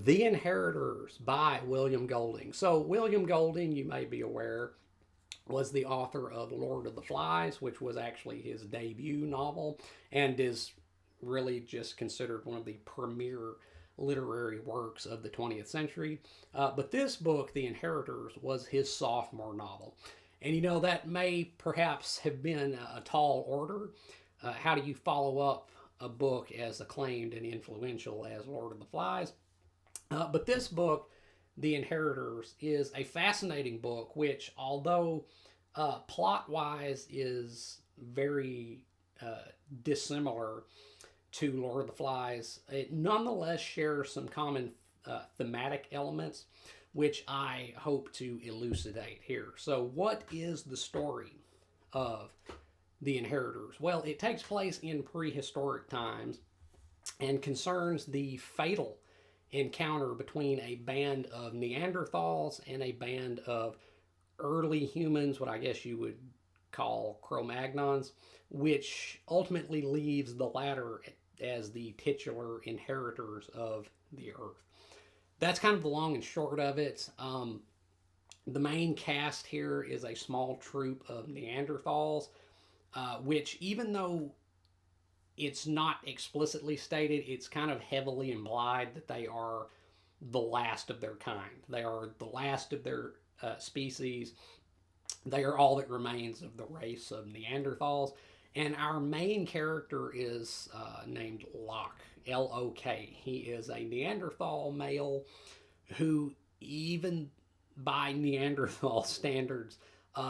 The Inheritors by William Golding. So, William Golding, you may be aware, was the author of Lord of the Flies, which was actually his debut novel and is really just considered one of the premier literary works of the 20th century. But this book, The Inheritors, was his sophomore novel. And that may perhaps have been a tall order. How do you follow up a book as acclaimed and influential as Lord of the Flies? But this book, The Inheritors, is a fascinating book, which, although plot wise is very dissimilar to Lord of the Flies, it nonetheless shares some common thematic elements, which I hope to elucidate here. So, what is the story of The Inheritors? Well, it takes place in prehistoric times and concerns the fatal encounter between a band of Neanderthals and a band of early humans, what I guess you would call Cro Magnons, which ultimately leaves the latter as the titular inheritors of the earth. That's kind of the long and short of it. The main cast here is a small troop of Neanderthals, which, even though it's not explicitly stated, it's kind of heavily implied that they are the last of their kind. They are the last of their species. They are all that remains of the race of Neanderthals. And our main character is named Locke, L O K. He is a Neanderthal male who, even by Neanderthal standards,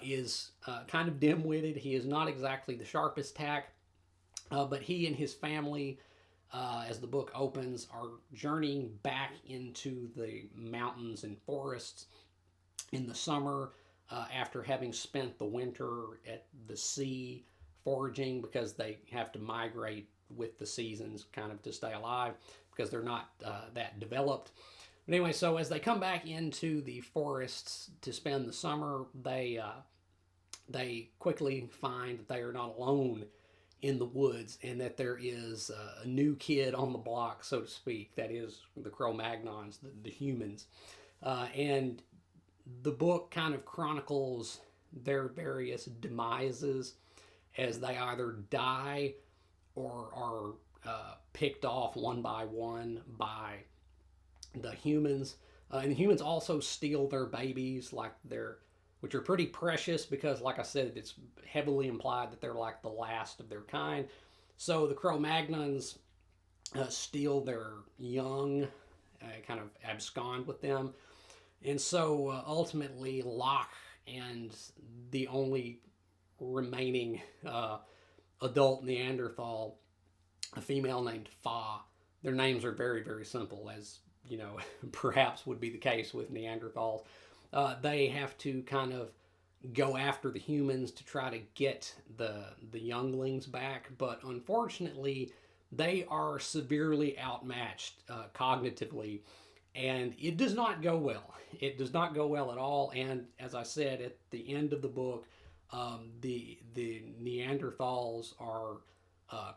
is kind of dim witted. He is not exactly the sharpest tack, but he and his family, as the book opens, are journeying back into the mountains and forests in the summer after having spent the winter at the sea foraging, because they have to migrate with the seasons kind of to stay alive because they're not that developed. But anyway, so as they come back into the forests to spend the summer, they quickly find that they are not alone in the woods, and that there is a new kid on the block, so to speak. That is the Cro Magnons, the humans. And the book kind of chronicles their various demises as they either die or are picked off one by one by the humans. And the humans also steal their babies, which are pretty precious because, like I said, it's heavily implied that they're like the last of their kind. So the Cro Magnons steal their young, kind of abscond with them. And so ultimately, Locke and the only remaining adult Neanderthal, a female named Fa, their names are very, very simple, as perhaps would be the case with Neanderthals. They have to kind of go after the humans to try to get the younglings back, but unfortunately, they are severely outmatched cognitively, and it does not go well. It does not go well at all. And as I said at the end of the book, the Neanderthals are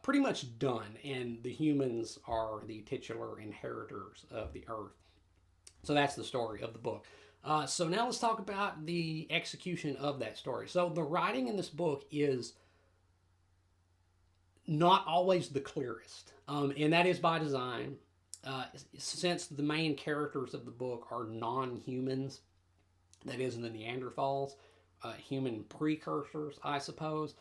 pretty much done, and the humans are the titular inheritors of the earth. So that's the story of the book. So now let's talk about the execution of that story. So the writing in this book is not always the clearest, and that is by design. Since the main characters of the book are non-humans, that is, the Neanderthals, human precursors, I suppose.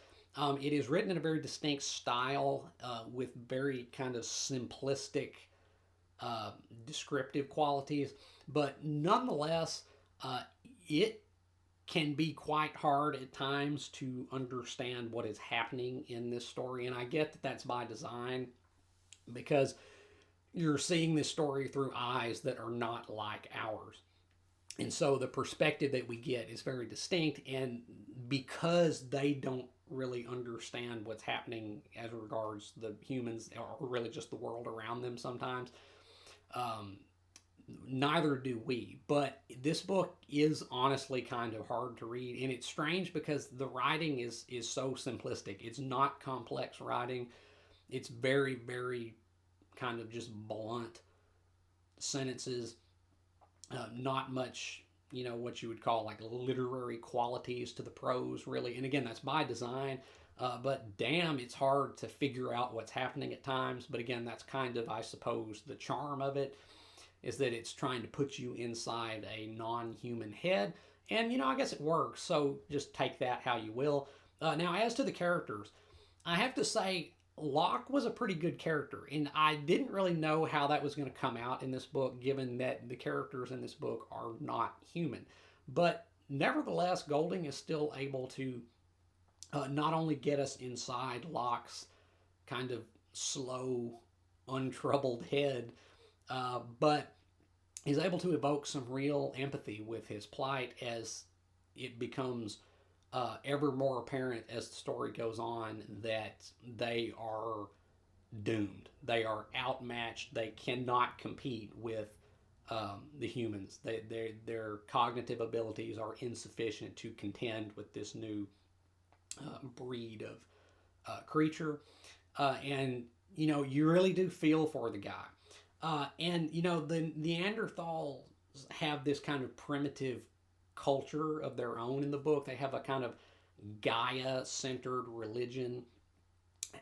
It is written in a very distinct style with very kind of simplistic descriptive qualities, but nonetheless, it can be quite hard at times to understand what is happening in this story. And I get that that's by design, because you're seeing this story through eyes that are not like ours. And so the perspective that we get is very distinct. And because they don't really understand what's happening as regards the humans, or really just the world around them sometimes, neither do we. But this book is honestly kind of hard to read, and it's strange because the writing is so simplistic. It's not complex writing. It's very, very kind of just blunt sentences, not much, what you would call like literary qualities to the prose, really. And again, that's by design. But damn, it's hard to figure out what's happening at times. But again, that's kind of, I suppose, the charm of it, is that it's trying to put you inside a non-human head. And, I guess it works. So just take that how you will. Now, as to the characters, I have to say, Locke was a pretty good character, and I didn't really know how that was going to come out in this book, given that the characters in this book are not human. But nevertheless, Golding is still able to not only get us inside Locke's kind of slow, untroubled head, but he's able to evoke some real empathy with his plight as it becomes ever more apparent as the story goes on that they are doomed. They are outmatched. They cannot compete with the humans. Their cognitive abilities are insufficient to contend with this new breed of creature. And, you really do feel for the guy. And, the Neanderthals have this kind of primitive culture of their own in the book. They have a kind of Gaia-centered religion,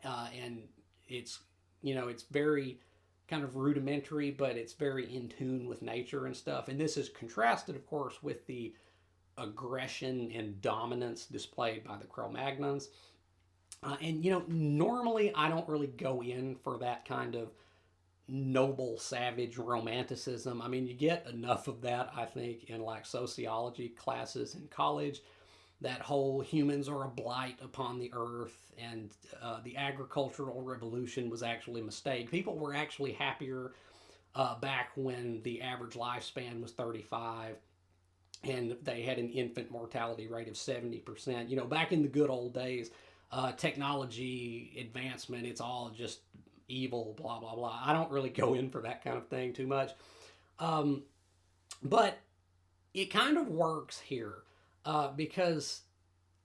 and it's very kind of rudimentary, but it's very in tune with nature and stuff. And this is contrasted, of course, with the aggression and dominance displayed by the Cro Magnons. And normally I don't really go in for that kind of noble savage romanticism. I mean, you get enough of that, I think, in like sociology classes in college. That whole humans are a blight upon the earth, and the agricultural revolution was actually a mistake. People were actually happier back when the average lifespan was 35 and they had an infant mortality rate of 70%. Back in the good old days, technology advancement, it's all just evil, blah, blah, blah. I don't really go in for that kind of thing too much. But it kind of works here because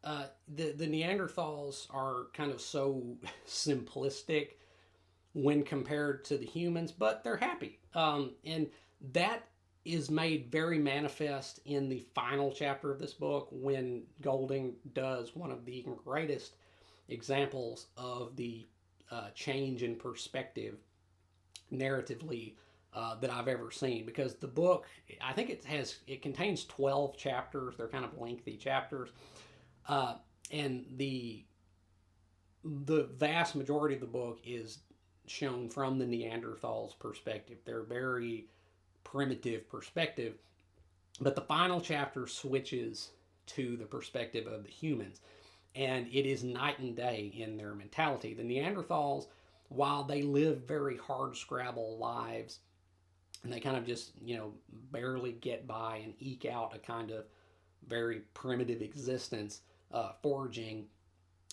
the Neanderthals are kind of so simplistic when compared to the humans, but they're happy. And that is made very manifest in the final chapter of this book when Golding does one of the greatest examples of the change in perspective narratively that I've ever seen. Because the book, I think it contains 12 chapters. They're kind of lengthy chapters, and the vast majority of the book is shown from the Neanderthals' perspective. They're very primitive perspective, but the final chapter switches to the perspective of the humans, and it is night and day in their mentality. The Neanderthals, while they live very hard scrabble lives, and they kind of just barely get by and eke out a kind of very primitive existence, foraging,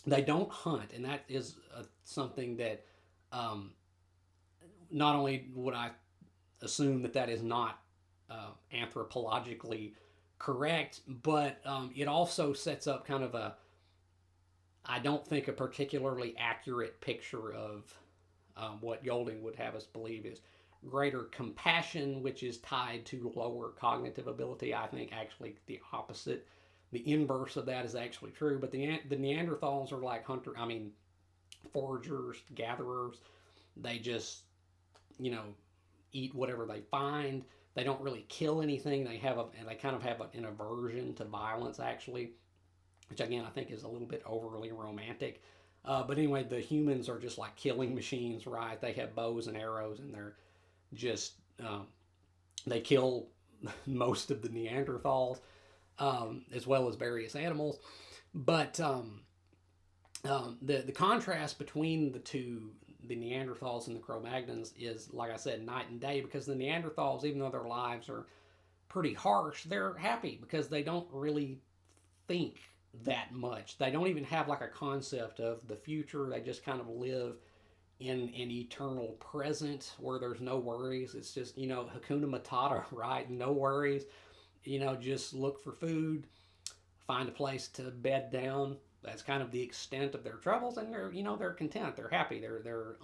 they don't hunt. And that is something that not only would I assume that is not anthropologically correct, but it also sets up kind of I don't think, a particularly accurate picture of what Golding would have us believe is greater compassion, which is tied to lower cognitive ability. I think actually the opposite, the inverse of that is actually true. But the Neanderthals are like foragers, gatherers. They just, eat whatever they find. They don't really kill anything. They kind of have an aversion to violence, actually, which again I think is a little bit overly romantic. But anyway, the humans are just like killing machines, right? They have bows and arrows, and they're just they kill most of the Neanderthals, as well as various animals. But the contrast between the two, the Neanderthals and the Cro Magnons, is, like I said, night and day. Because the Neanderthals, even though their lives are pretty harsh, they're happy because they don't really think that much. They don't even have like a concept of the future. They just kind of live in an eternal present where there's no worries. It's just, Hakuna Matata, right? No worries. Just look for food, find a place to bed down. That's kind of the extent of their troubles, and they're content. They're happy. They're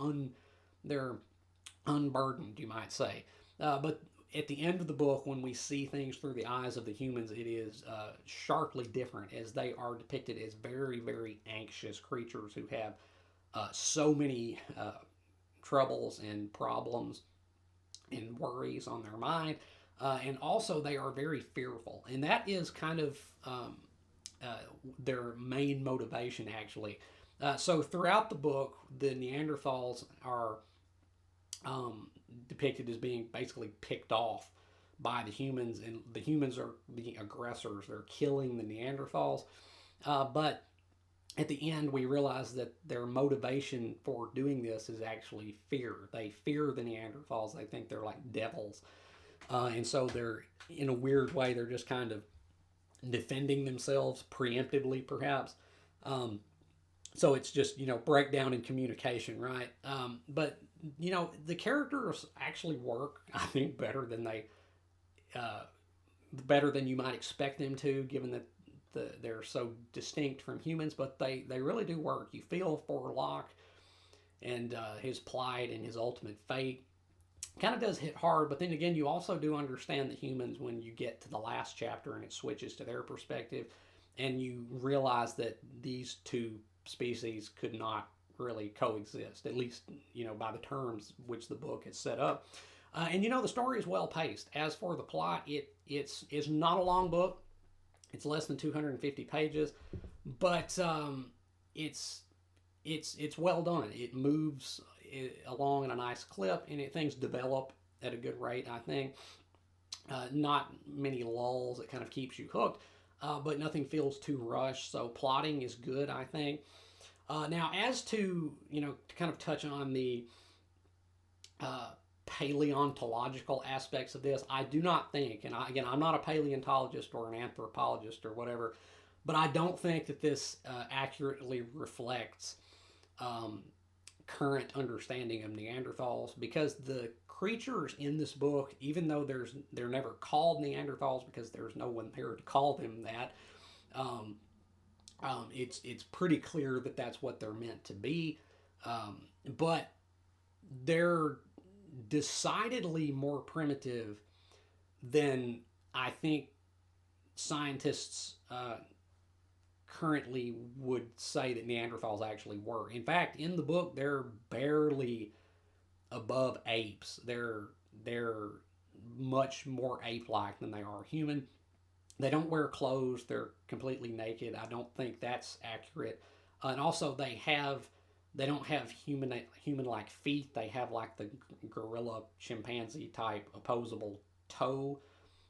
unburdened, you might say. But at the end of the book, when we see things through the eyes of the humans, it is sharply different, as they are depicted as very, very anxious creatures who have so many troubles and problems and worries on their mind. And also, they are very fearful. And that is kind of uh, their main motivation, actually. So, throughout the book, the Neanderthals are depicted as being basically picked off by the humans, and the humans are the aggressors. They're killing the Neanderthals. But at the end, we realize that their motivation for doing this is actually fear. They fear the Neanderthals. They think they're like devils. And so they're, in a weird way, they're just kind of defending themselves preemptively, perhaps. Um, so it's just, breakdown in communication, right? But, the characters actually work, I think, uh, better than you might expect them to, given that they're so distinct from humans, but they really do work. You feel for Locke and his plight and his ultimate fate. Kind of does hit hard, but then again, you also do understand the humans when you get to the last chapter and it switches to their perspective, and you realize that these two species could not really coexist, at least by the terms which the book has set up. And the story is well paced. As for the plot, it's not a long book. It's less than 250 pages, but it's well done. It moves along in a nice clip, and things develop at a good rate, I think. Not many lulls. It kind of keeps you hooked, but nothing feels too rushed. So plotting is good, I think. Now, as to to kind of touch on the uh, paleontological aspects of this, I do not think, and I'm not a paleontologist or an anthropologist or whatever, but I don't think that this accurately reflects um, current understanding of Neanderthals, because the creatures in this book, even though they're never called Neanderthals because there's no one there to call them that, um, it's pretty clear that that's what they're meant to be, but they're decidedly more primitive than I think scientists currently would say that Neanderthals actually were. In fact, in the book, they're barely above apes. They're much more ape-like than they are human. They don't wear clothes. They're completely naked. I don't think that's accurate. And also, they don't have human like feet. They have like the gorilla chimpanzee type opposable toe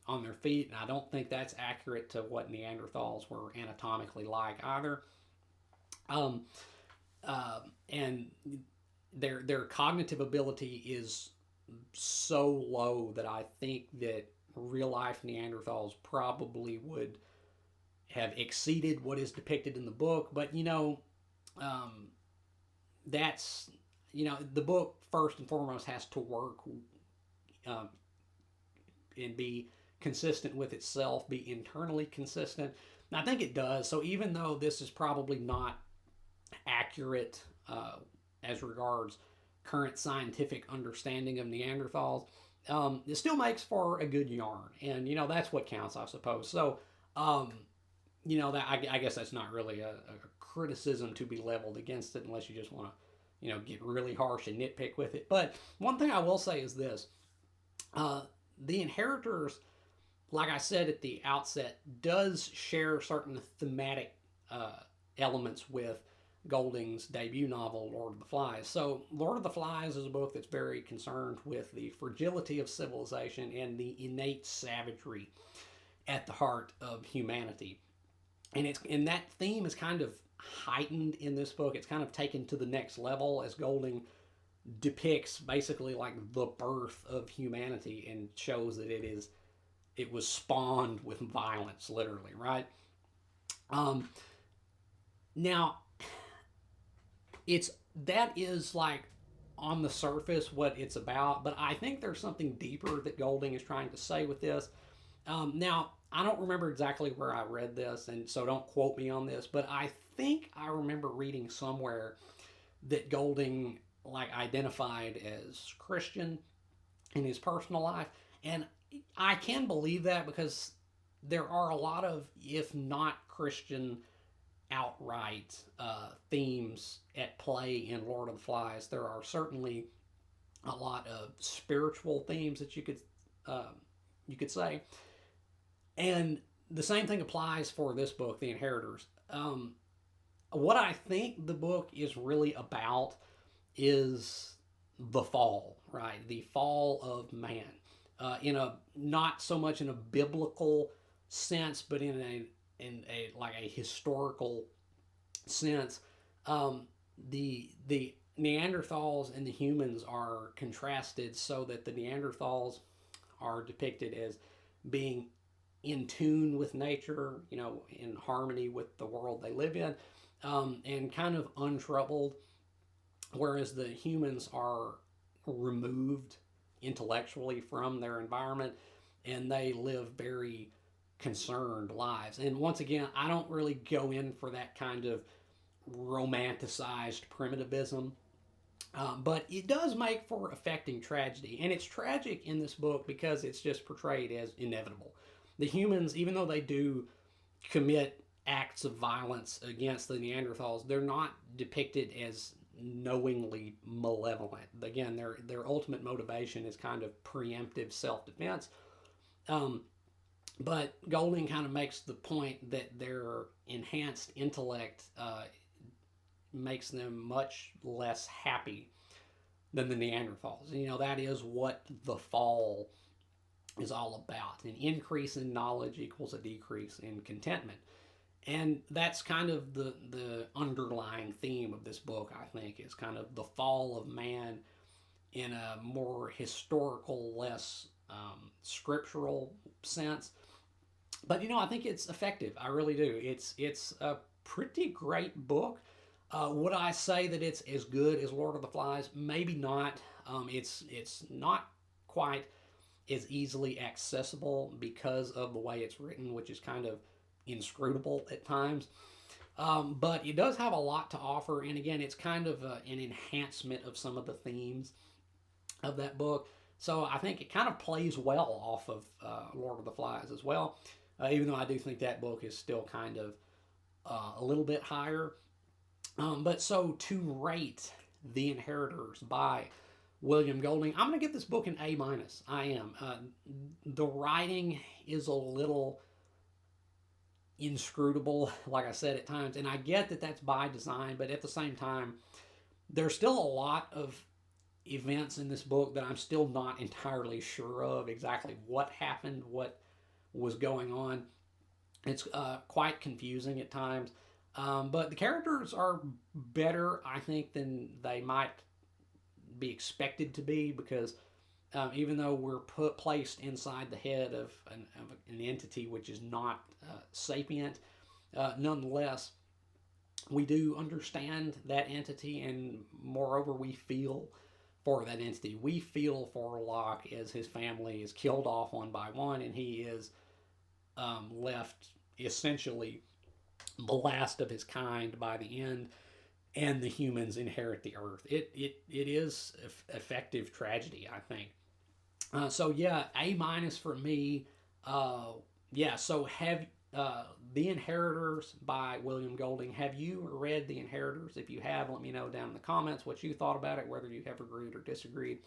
on their feet, and I don't think that's accurate to what Neanderthals were anatomically like either. Um, and their cognitive ability is so low that I think that real life Neanderthals probably would have exceeded what is depicted in the book. But um, that's the book first and foremost has to work um, and be consistent with itself, be internally consistent. And I think it does. So even though this is probably not accurate as regards current scientific understanding of Neanderthals, it still makes for a good yarn, and that's what counts, I suppose. So, um, that I guess that's not really a criticism to be leveled against it, unless you just want to, get really harsh and nitpick with it. But one thing I will say is this: the Inheritors, like I said at the outset, does share certain thematic uh, elements with Golding's debut novel, Lord of the Flies. So, Lord of the Flies is a book that's very concerned with the fragility of civilization and the innate savagery at the heart of humanity. And that theme is kind of heightened in this book. It's kind of taken to the next level as Golding depicts basically like the birth of humanity and shows that it was spawned with violence, literally, right? Um, Now, that is like on the surface what it's about, but I think there's something deeper that Golding is trying to say with this. Now, I don't remember exactly where I read this, and so don't quote me on this, but I think I remember reading somewhere that Golding like identified as Christian, in his personal life. And I can believe that because there are a lot of, if not Christian outright themes at play in Lord of the Flies. There are certainly a lot of spiritual themes that you could say, and the same thing applies for this book, The Inheritors. What I think the book is really about is the fall, right? The fall of man, in a not so much in a biblical sense, but in a like a historical sense. The Neanderthals and the humans are contrasted so that the Neanderthals are depicted as being in tune with nature, in harmony with the world they live in, and kind of untroubled, whereas the humans are removed intellectually from their environment and they live very concerned lives. And once again, I don't really go in for that kind of romanticized primitivism, but it does make for affecting tragedy. And it's tragic in this book because it's just portrayed as inevitable. The humans, even though they do commit acts of violence against the Neanderthals, they're not depicted as knowingly malevolent. Again, their ultimate motivation is kind of preemptive self-defense. Um, but Golding kind of makes the point that their enhanced intellect makes them much less happy than the Neanderthals. That is what the fall is all about. An increase in knowledge equals a decrease in contentment. And that's kind of the underlying theme of this book, I think, is kind of the fall of man in a more historical, less scriptural sense. But I think it's effective. I really do. It's a pretty great book. Would I say that it's as good as Lord of the Flies? Maybe not. It's not quite as easily accessible because of the way it's written, which is kind of inscrutable at times. But it does have a lot to offer, and again, it's kind of an enhancement of some of the themes of that book. So I think it kind of plays well off of Lord of the Flies as well, even though I do think that book is still kind of a little bit higher. But so to rate The Inheritors by William Golding, I'm going to give this book an A minus. I am. The writing is a little inscrutable, like I said, at times, and I get that that's by design, but at the same time, there's still a lot of events in this book that I'm still not entirely sure of exactly what happened, what was going on. It's quite confusing at times, but the characters are better, I think, than they might be expected to be, because even though we're placed inside the head of an entity which is not sapient, nonetheless, we do understand that entity, and moreover, we feel for that entity. We feel for Locke as his family is killed off one by one, and he is left essentially the last of his kind by the end, and the humans inherit the earth. It is effective tragedy, I think. So yeah, A minus for me. Yeah. So have The Inheritors by William Golding. Have you read The Inheritors? If you have, let me know down in the comments what you thought about it, whether you have agreed or disagreed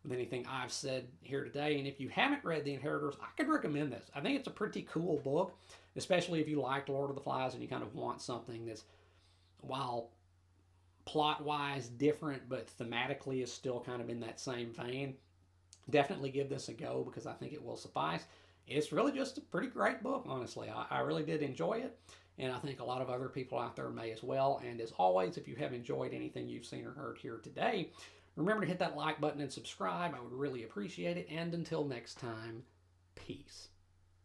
with anything I've said here today. And if you haven't read The Inheritors, I could recommend this. I think it's a pretty cool book, especially if you liked Lord of the Flies and you kind of want something that's, while plot-wise different, but thematically is still kind of in that same vein. Definitely give this a go because I think it will suffice. It's really just a pretty great book, honestly. I really did enjoy it, and I think a lot of other people out there may as well. And as always, if you have enjoyed anything you've seen or heard here today, remember to hit that like button and subscribe. I would really appreciate it. And until next time, peace.